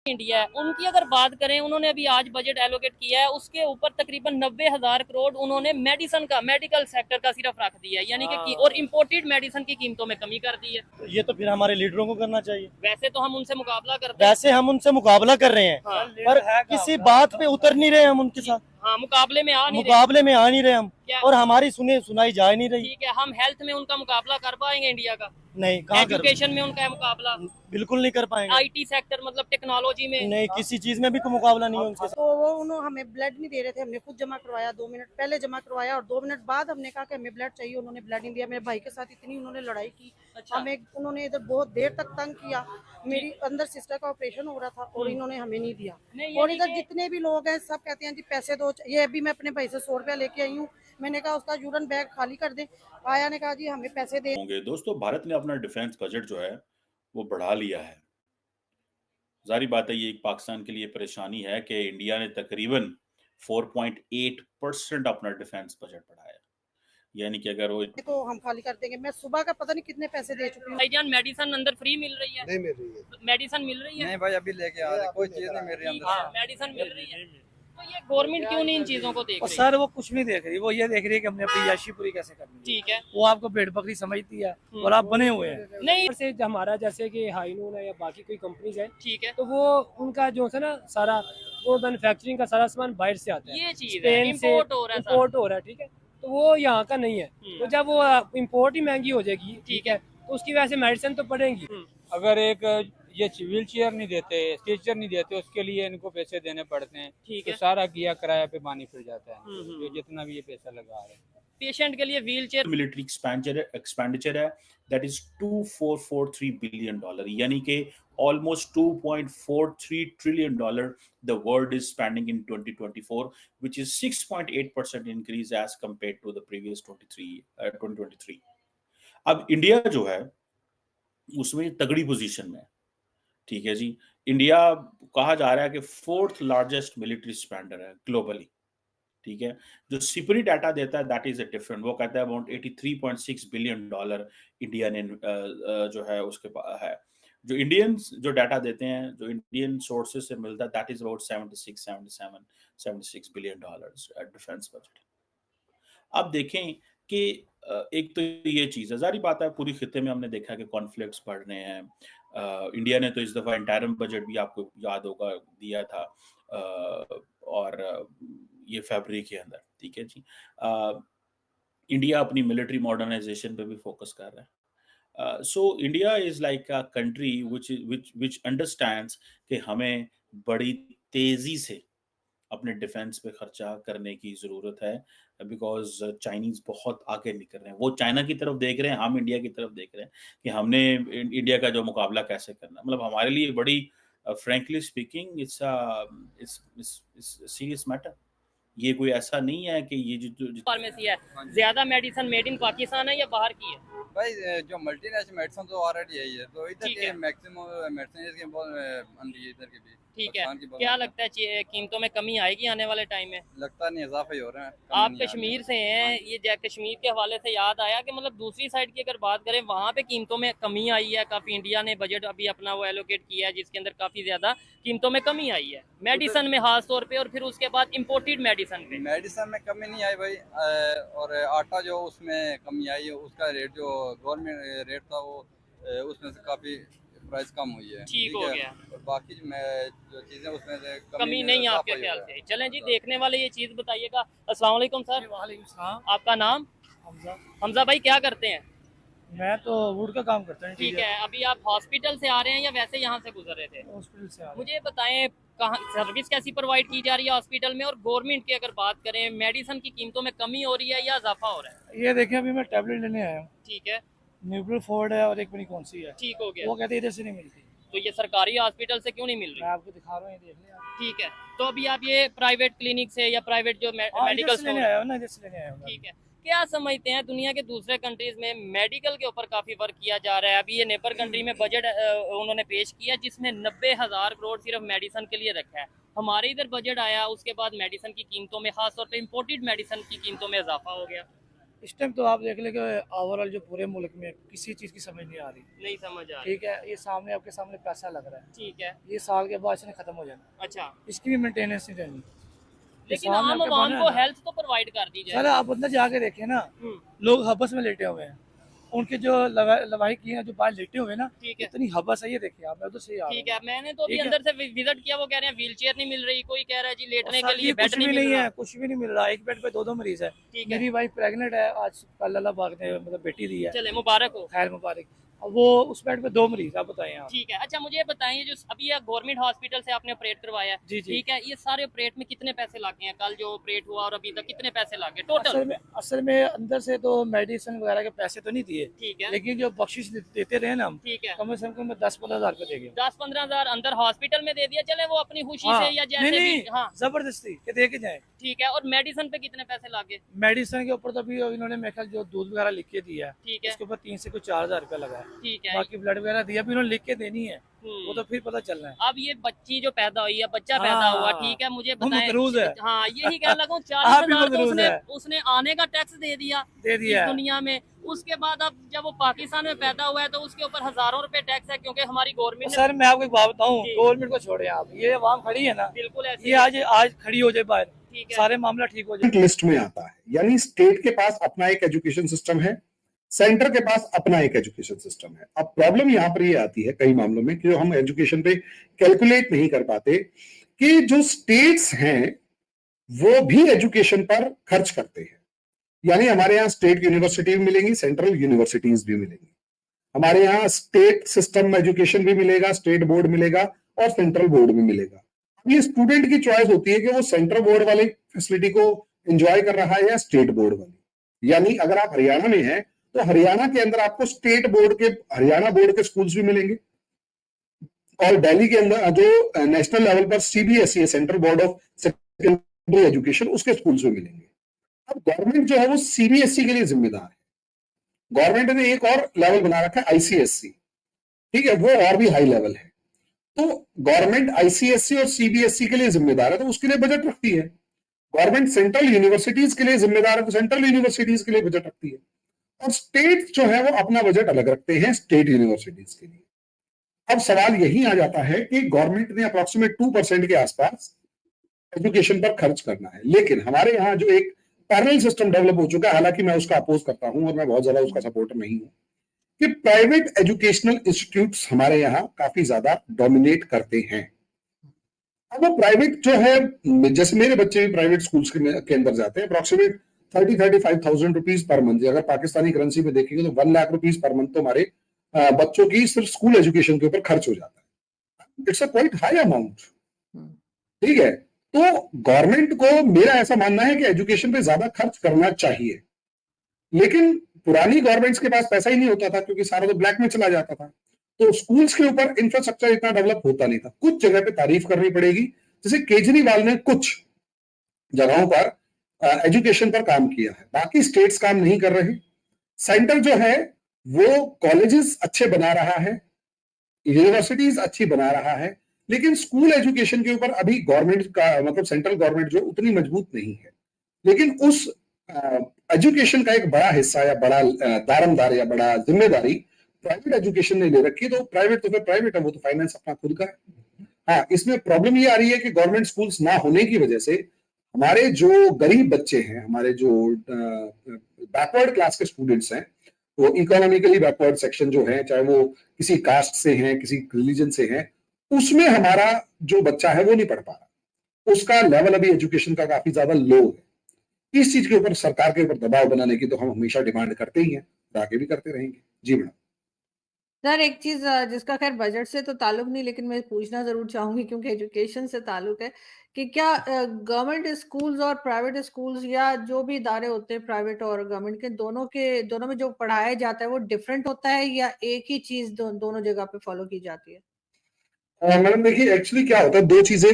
India है उनकी अगर बात करें, उन्होंने अभी आज बजट एलोकेट किया है, उसके ऊपर तकरीबन 90,000 करोड़ उन्होंने मेडिसिन का, मेडिकल सेक्टर का सिर्फ रख दिया है, यानी कि और इम्पोर्टेड मेडिसिन की कीमतों में कमी कर दी है। तो ये तो फिर हमारे लीडरों को करना चाहिए। वैसे तो हम उनसे मुकाबला करते हैं, वैसे हम उनसे मुकाबला कर रहे हैं, हाँ। पर किसी बात पे उतर नहीं रहे हम उनके साथ, हाँ, मुकाबले में आ नहीं रहे। मुकाबले में आ नहीं रहे हम, क्या? और हमारी सुनाई जा नहीं रही। ठीक है, हम हेल्थ में उनका मुकाबला कर पाएंगे इंडिया का? नहीं, कहाँ कर, एजुकेशन में उनका है मुकाबला? बिल्कुल नहीं कर पाएंगे। आईटी सेक्टर मतलब टेक्नोलॉजी में नहीं, किसी चीज में भी कोई मुकाबला नहीं है उनके साथ। तो वो उन्होंने हमें ब्लड नहीं दे रहे थे, हमने खुद जमा करवाया, 2 मिनट पहले जमा करवाया और 2 मिनट बाद हमने कहा कि हमें ब्लड चाहिए, उन्होंने ब्लड नहीं दिया। मेरे भाई के साथ इतनी उन्होंने लड़ाई की। अच्छा। हमें उन्होंने इधर बहुत देर तक तंग किया। मेरी अंदर सिस्टर का ऑपरेशन हो रहा था और इन्होंने हमें नहीं दिया। और इधर जितने भी लोग हैं सब कहते हैं जी पैसे दो। ये अभी मैं अपने भाई से 100 रुपया लेके आई हूँ, मैंने कहा उसका यूरन बैग खाली कर दे। आया ने कहा जी हमें पैसे दे होंगे। दोस्तों, भारत ने अपना डिफेंस बजट जो है वो बढ़ा लिया है। जारी बात है, ये एक पाकिस्तान के लिए परेशानी है कि इंडिया ने तकरीबन 4.8% अपना डिफेंस बजट बढ़ाया, यानी कि अगर वो तो हम खाली कर देंगे। मैं सुबह का पता नहीं कितने पैसे दे चुकी हूँ। भाईजान, मेडिसिन अंदर फ्री मिल रही है? नहीं मिल रही है। मेडिसिन मिल रही है? नहीं भाई, अभी लेके आ रहे, कोई चीज नहीं मिल रही अंदर से। मेडिसिन मिल रही है, तो ये गवर्नमेंट क्यों नहीं इन चीजों को देख और रही? सर वो कुछ नहीं देख रही, वो ये देख रही है कि हमने अपनी याशी पूरी कैसे करनी है। ठीक है, वो आपको भेड़ बकरी समझती है और आप बने हुए हैं। नहीं से हमारा जैसे कि हाईनून है या बाकी कोई कंपनीज है, ठीक है, तो वो उनका जो है ना सारा वो मैन्युफैक्चरिंग का सारा सामान बाहर से आता है, ये चीज है, स्पेन से इम्पोर्ट हो रहा है सारा। इम्पोर्ट हो रहा है। ठीक है, तो वो यहाँ का नहीं है। तो जब वो इम्पोर्ट ही महंगी हो जाएगी, ठीक है, तो उसकी वजह से मेडिसिन तो पड़ेंगी। अगर एक ये व्हील चेयर नहीं देते, स्ट्रेचर नहीं देते, उसके लिए इनको पैसे देने पड़ते हैं। ठीक तो है, सारा किया किराया पे पानी फिर जाता है, तो जितना भी ये पैसा लगा रहे हैं। पेशेंट के लिए व्हील चेयर मिलिट्री एक्सपेंडिचर है, दैट इज $2443 बिलियन, यानी कि almost $2.43 trillion the world is spending in 2024, which is 6.8% increase as compared to the previous 2023। अब इंडिया जो है उसमें तगड़ी पोजीशन में है। ठीक है जी, इंडिया कहा जा रहा है कि 4th लार्जेस्ट मिलिट्री स्पेंडर है ग्लोबली। ठीक है, जो सिपरी डाटा देता है दैट इज अ डिफरेंट, वो कहता है अबाउट $83.6 बिलियन इंडिया ने जो है उसके पास है। जो इंडियंस जो डाटा देते हैं, जो इंडियन सोर्सेज से मिलता है, that is about 76 billion defence budget. अब देखें कि एक तो ये चीज़ है, जारी बात है पूरी खिते में हमने देखा कि कॉन्फ्लिक्ट्स बढ़ रहे हैं। इंडिया ने तो इस दफ़ा इंटरिम बजट भी आपको याद होगा दिया था, और ये फरवरी के अंदर। ठीक है जी, इंडिया अपनी मिलिट्री मॉडर्नाइजेशन पे भी फोकस कर रहा है। So India is like a country which understands कि हमें बड़ी तेजी से अपने डिफेंस पे खर्चा करने की ज़रूरत है, बिकॉज चाइनीज़ बहुत आगे निकल रहे हैं। वो चाइना की तरफ देख रहे हैं, हम इंडिया की तरफ देख रहे हैं कि हमने इंडिया का जो मुकाबला कैसे करना। मतलब हमारे लिए बड़ी frankly speaking it's serious matter. ये कोई ऐसा नहीं है कि ये जो फार्मेसी है, ज्यादा मेडिसिन मेड इन पाकिस्तान है या बाहर की है? भाई जो मल्टीनेशनल मेडिसिन तो ऑलरेडी यही है, तो इधर ठीक के है। मैक्सिमम मेडिसिन के बहुत इधर के भी। ठीक है, पाकिस्तान की बहुत क्या लगता है कीमतों में कमी आएगी आने वाले टाइम में? लगता नहीं, इजाफा ही हो रहा है। आप कश्मीर से हैं, ये कश्मीर के हवाले से याद आया कि मतलब दूसरी साइड की अगर बात करें, वहाँ पे कीमतों में कमी आई है काफ़ी। इंडिया ने बजट अभी अपना वो एलोकेट किया है जिसके अंदर काफ़ी ज़्यादा कीमतों में कमी आई है, मेडिसन में खास तौर पे, और फिर उसके बाद इम्पोर्टेड मेडिसन पे। मेडिसिन में कमी नहीं आई भाई, और आटा जो उसमें कमी आई है, उसका रेट जो गवर्नमेंट रेट था वो उसमें से काफ़ी प्राइस कम हुई है। ठीक हो गया, और बाकी जो चीज़ें उसमें से कमी नहीं है आपके ख्याल से? चलें जी, देखने वाले ये चीज़ बताइएगा। अस्सलाम वालेकुम सर। आपका नाम? हमजा भाई, क्या करते हैं? मैं तो वुड का काम करता हूँ। ठीक है, अभी आप हॉस्पिटल से आ रहे हैं या वैसे यहाँ से गुजर रहे थे? हॉस्पिटल से आ मुझे बताएं कहाँ सर्विस कैसी प्रोवाइड की जा रही है हॉस्पिटल में, और गवर्नमेंट की अगर बात करें, मेडिसिन की कीमतों में कमी हो रही है या इजाफा हो रहा है? ये देखें, अभी मैं टैबलेट लेने आया हूँ, ठीक है, न्यूट्रल फोर्ड है और एक पता कौन सी है, ठीक हो गया। वो कहते हैं इधर से नहीं मिलती। तो ये सरकारी हॉस्पिटल से क्यों नहीं मिल मैं रही? आपको दिखा रहा हूँ, ये देख लें आप। ठीक है, तो अभी आप ये प्राइवेट क्लिनिक से या प्राइवेट जो मेडिकल इधर से लेने आया हूँ ना, इधर से लेने आया हूँ। ठीक है, क्या समझते हैं दुनिया के दूसरे कंट्रीज में मेडिकल के ऊपर काफी वर्क किया जा रहा है? अभी ये नेपर कंट्री में बजट उन्होंने पेश किया जिसमें 90,000 करोड़ सिर्फ मेडिसिन के लिए रखा है। हमारे इधर बजट आया, उसके बाद मेडिसिन की कीमतों में, खासतौर पे इम्पोर्टेड मेडिसिन की कीमतों में इजाफा हो गया। इस टाइम तो आप देख ले कि ओवरऑल जो पूरे मुल्क में किसी चीज़ की समझ नहीं आ रही। नहीं समझ आ रही। ठीक है, ये सामने आपके सामने पैसा लग रहा है, ठीक है। ये साल के बाद इसने खत्म हो जाना, अच्छा, इसकी भी मेंटेनेंस नहीं रहनी। लेकिन सामने आम आपके आवाम बना को है ना। हेल्थ तो प्रोवाइड कर दी सर जाए। आप अंदर जाके देखें ना, लोग हबस में लेटे हुए हैं, उनके जो लवाही की है, जो बाहर लेटे हुए हैं ना, ठीक है। इतनी हबस है, ये देखिए आप, मैं उधर से ही आ रहा हूँ। ठीक है, मैंने तो अभी ठीक है। अंदर से विजिट किया, वो कह रहे हैं व्हील चेयर नहीं मिल रही, कोई कह रहा है जी लेटने सर के जी, लिए बेड कुछ भी नहीं नहीं मिल रहा। है, कुछ भी नहीं मिल रहा। एक बेड पे 2 मरीज है। ठीक है। मेरी वाइफ प्रेग्नेंट है, आज कल अल्लाह पाक ने मतलब बेटी दी है, चले मुबारक हो। खैर मुबारक। अब वो उस बेड पे 2 मरीज, आप बताएं आप। ठीक है। अच्छा मुझे बताइए, जो अभी ये गवर्नमेंट हॉस्पिटल से आपने ऑपरेट करवाया है, जी, जी। ठीक है, ये सारे ऑपरेट में कितने पैसे लागे हैं? कल जो ऑपरेट हुआ और अभी तक कितने पैसे लागे टोटल? असल में अंदर से तो मेडिसिन वगैरह के पैसे तो नहीं दिए, ठीक है। लेकिन जो बख्शिश देते रहे ना हम, ठीक है। कम से कम 10-15 हज़ार रुपए देंगे। 10-15 हजार अंदर हॉस्पिटल में दे दिया, चले वो अपनी खुशी हाँ, से या जैसे नहीं, भी। हाँ जबरदस्ती के दे के जाए। ठीक है। और मेडिसिन पे कितने पैसे लागे? मेडिसिन के ऊपर तो अभी इन्होंने मेरे ख्याल जो दूध वगैरह लिख के दिया है, ठीक है। उसके ऊपर 3 से कुछ 4 हज़ार रुपया लगा है। ठीक है। बाकी ब्लड वगैरह दिया भी उन्होंने लिख के देनी है, वो तो फिर पता चलना है। अब ये बच्ची जो पैदा हुई है, बच्चा हाँ, पैदा हुआ, ठीक है, मुझे वो बताएं। मकरूज है। हाँ यही कहने लगा हूँ, आप भी 40,000 तो मकरूज है। उसने आने का टैक्स दे दिया इस दुनिया में। उसके बाद अब जब वो पाकिस्तान में पैदा हुआ है तो उसके ऊपर हजारों रुपए टैक्स है, क्योंकि हमारी गवर्नमेंट ने। सर मैं आपको एक बात बताऊं, गवर्नमेंट को छोड़े आप, ये आवाम खड़ी है ना, बिल्कुल ऐसे ये आज खड़ी हो जाए बाहर, ठीक है। सारे मामला ठीक हो जाए। लिस्ट में आता है, यानी स्टेट के पास अपना एक एजुकेशन सिस्टम है, सेंटर के पास अपना एक एजुकेशन सिस्टम है। अब प्रॉब्लम यहाँ पर ये आती है कई मामलों में कि हम एजुकेशन पे कैलकुलेट नहीं कर पाते कि जो स्टेट्स हैं वो भी एजुकेशन पर खर्च करते हैं। यानी हमारे यहाँ स्टेट यूनिवर्सिटी भी मिलेंगी, सेंट्रल यूनिवर्सिटीज भी मिलेंगी, हमारे यहाँ स्टेट सिस्टम एजुकेशन भी मिलेगा, स्टेट बोर्ड मिलेगा और सेंट्रल बोर्ड भी मिलेगा। ये स्टूडेंट की चॉइस होती है कि वो सेंट्रल बोर्ड वाली फैसिलिटी को एंजॉय कर रहा है या स्टेट बोर्ड वाली। यानी अगर आप हरियाणा में हैं तो हरियाणा के अंदर आपको स्टेट बोर्ड के, हरियाणा बोर्ड के स्कूल्स भी मिलेंगे, और दिल्ली के अंदर जो नेशनल लेवल पर सीबीएसई है, central board of secondary education, उसके स्कूल्स भी मिलेंगे। अब गवर्नमेंट जो है वो सीबीएसई के लिए जिम्मेदार है। गवर्नमेंट ने एक और लेवल बना रखा है आईसीएसई, ठीक है, वो और भी हाई लेवल है। तो गवर्नमेंट आईसीएसई और सीबीएसई के लिए जिम्मेदार है तो उसके लिए बजट रखती है। गवर्नमेंट सेंट्रल यूनिवर्सिटीज के लिए जिम्मेदार है तो सेंट्रल यूनिवर्सिटीज के लिए बजट रखती है। और स्टेट जो है वो अपना बजट अलग रखते हैं स्टेट यूनिवर्सिटीज के लिए। अब सवाल यही आ जाता है कि गवर्नमेंट ने अप्रोक्सीमेट 2% के आसपास एजुकेशन पर खर्च करना है, लेकिन हमारे यहाँ जो एक पैरेलल सिस्टम डेवलप हो चुका है, हालांकि मैं उसका अपोज करता हूं और मैं बहुत ज्यादा उसका सपोर्टर नहीं हूं, कि प्राइवेट एजुकेशनल इंस्टीट्यूट्स हमारे यहाँ काफी ज्यादा डोमिनेट करते हैं। अब वो प्राइवेट जो है, जैसे मेरे बच्चे भी प्राइवेट स्कूल्स के अंदर जाते हैं, अप्रोक्सीमेट 30-35,000 रुपीज पर मंथ। अगर पाकिस्तानी करेंसी में देखेंगे तो 1 लाख रुपीज पर मंथ तो हमारे बच्चों की सिर्फ स्कूल एजुकेशन के ऊपर खर्च हो जाता है। It's a quite high amount, ठीक है। तो गवर्नमेंट को, मेरा ऐसा मानना है कि एजुकेशन पे ज्यादा खर्च करना चाहिए, लेकिन पुरानी गवर्नमेंट्स के पास पैसा ही नहीं होता था क्योंकि सारा तो ब्लैक में चला जाता था, तो स्कूल्स के ऊपर इंफ्रास्ट्रक्चर इतना डेवलप होता नहीं था। कुछ जगह पे तारीफ करनी पड़ेगी, जैसे केजरीवाल ने कुछ जगहों पर एजुकेशन पर काम किया है, बाकी स्टेट्स काम नहीं कर रहे। सेंटर जो है वो कॉलेजेस अच्छे बना रहा है, यूनिवर्सिटीज अच्छी बना रहा है, लेकिन स्कूल एजुकेशन के ऊपर अभी गवर्नमेंट का, मतलब सेंट्रल गवर्नमेंट जो उतनी मजबूत नहीं है। लेकिन उस एजुकेशन का एक बड़ा हिस्सा या बड़ा दारमदार या बड़ा जिम्मेदारी प्राइवेट एजुकेशन ने ले रखी है। तो प्राइवेट तो फिर प्राइवेट है, वो तो फाइनेंस अपना खुद का है। हाँ, इसमें प्रॉब्लम ये आ रही है कि गवर्नमेंट स्कूल्स ना होने की वजह से हमारे जो गरीब बच्चे हैं, हमारे जो बैकवर्ड क्लास के स्टूडेंट्स हैं, वो इकोनॉमिकली बैकवर्ड सेक्शन जो है, चाहे वो किसी कास्ट से हैं, किसी रिलीजन से हैं, उसमें हमारा जो बच्चा है वो नहीं पढ़ पा रहा, उसका लेवल अभी एजुकेशन का काफी ज्यादा लो है। इस चीज के ऊपर सरकार के ऊपर दबाव बनाने की तो हम हमेशा डिमांड करते ही हैं, आगे भी करते रहेंगे। जी मैडम। सर एक चीज जिसका खैर बजट से तो ताल्लुक नहीं, लेकिन मैं पूछना जरूर चाहूंगी क्योंकि एजुकेशन से ताल्लुक है, कि क्या गवर्नमेंट स्कूल्स और प्राइवेट स्कूल्स या जो भी इदारे होते हैं प्राइवेट और गवर्नमेंट के दोनों में जो पढ़ाया जाता है वो डिफरेंट होता है या एक ही चीज दोनों जगह पे फॉलो की जाती है? मैडम देखिए, एक्चुअली क्या होता है, दो चीजें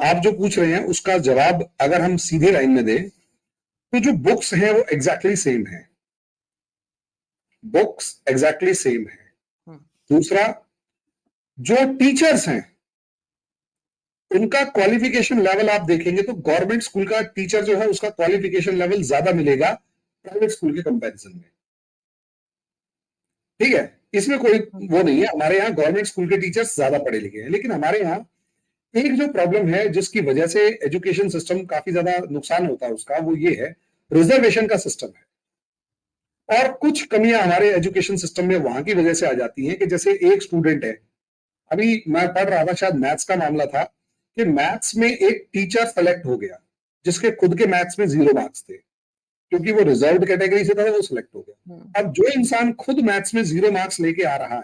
आप जो पूछ रहे हैं उसका जवाब अगर हम सीधे लाइन में दें तो जो बुक्स हैं वो एग्जैक्टली सेम है, बुक्स एग्जैक्टली सेम है। दूसरा, जो टीचर्स हैं उनका क्वालिफिकेशन लेवल आप देखेंगे तो गवर्नमेंट स्कूल का टीचर जो है उसका क्वालिफिकेशन लेवल ज्यादा मिलेगा प्राइवेट स्कूल के कंपैरिजन में। ठीक है, इसमें कोई वो नहीं है। हमारे यहाँ गवर्नमेंट स्कूल के टीचर्स ज्यादा पढ़े लिखे हैं, लेकिन हमारे यहाँ एक जो प्रॉब्लम है जिसकी वजह से एजुकेशन सिस्टम काफी ज्यादा नुकसान होता है उसका, वो ये है रिजर्वेशन का सिस्टम है। और कुछ कमियां हमारे एजुकेशन सिस्टम में वहां की वजह से आ जाती हैं कि जैसे एक स्टूडेंट है, अभी मैं पढ़ रहा था, शायद मैथ्स का मामला था, कि मैथ्स में एक टीचर सेलेक्ट हो गया जिसके खुद के मैथ्स में 0 मार्क्स थे, क्योंकि वो रिजर्व्ड कैटेगरी से था, वो सिलेक्ट हो गया। अब जो इंसान खुद मैथ्स में 0 मार्क्स लेके आ रहा है